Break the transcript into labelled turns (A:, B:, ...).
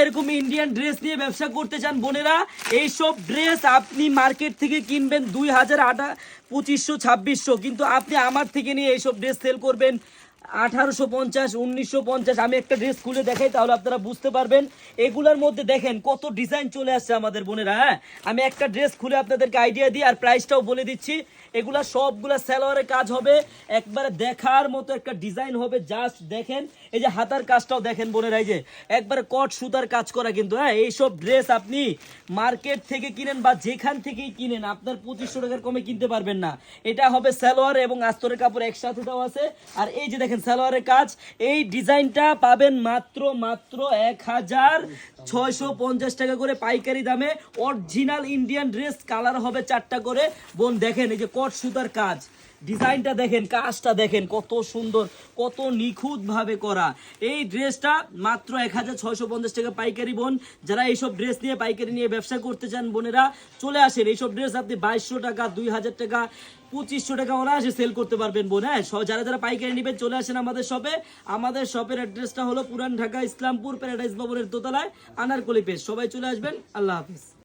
A: এরকম Indian dress নিয়ে ব্যবসা করতে চান বোনেরা, এইসব ড্রেস আপনি মার্কেট থেকে কিনবেন 2000, 2500, 2600, কিন্তু আপনি আমার থেকে নিয়ে এইসব ড্রেস সেল করবেন 1850, 1950। আমি একটা ড্রেস খুলে দেখাই তাহলে আপনারা বুঝতে পারবেন। এগুলোর মধ্যে দেখেন কত ডিজাইন চলে আসছে আমাদের বোনেরা। হ্যাঁ, আমি একটা ড্রেস খুলে আপনাদেরকে আইডিয়া দিই আর প্রাইসটাও বলে দিচ্ছি। এগুলা সবগুলা সালোয়ারের কাজ হবে, একবারে দেখার মতো একটা ডিজাইন হবে। জাস্ট দেখেন, এই যে হাতার কাজটাও দেখেন বোনেরা, এই যে একবারে কট সুতার কাজ করা কিন্তু। হ্যাঁ, এইসব ড্রেস আপনি মার্কেট থেকে কিনেন বা যেখান থেকেই কিনেন আপনার 2500 টাকার কমে কিনতে পারবেন না। এটা হবে সালোয়ার এবং আস্তরের কাপড় একসাথে দেওয়া আছে। আর এই যে দেখেন সালোয়ারের কাজ, এই ডিজাইনটা পাবেন মাত্র 1650 টাকা করে পাইকারি দামে। অরিজিনাল ইন্ডিয়ান ড্রেস, কালার হবে 4টা করে। বোন দেখেন, এই যে কট সুতার কাজ, ডিজাইনটা দেখেন, কাজটা দেখেন কত সুন্দর, কত নিখুঁত ভাবে করা। এই ড্রেসটা মাত্র 1650 টাকা পাইকারি। বোন যারা এইসব ড্রেস নিয়ে পাইকারি নিয়ে ব্যবসা করতে চান বোনেরা চলে আসেন। এইসব ড্রেস আপনি 2200 টাকা, 2000 টাকা, 2500 টাকা অনায়াসে সেল করতে পারবেন বোন। হ্যাঁ, যারা যারা পাইকারি নেবেন চলে আসেন আমাদের শপে। আমাদের শপের অ্যাড্রেসটা হলো পুরান ঢাকা ইসলামপুর প্যারাডাইস ভবনের দোতলায়, আনারকলি পেজ। সবাই চলে আসবেন। আল্লাহ হাফিজ।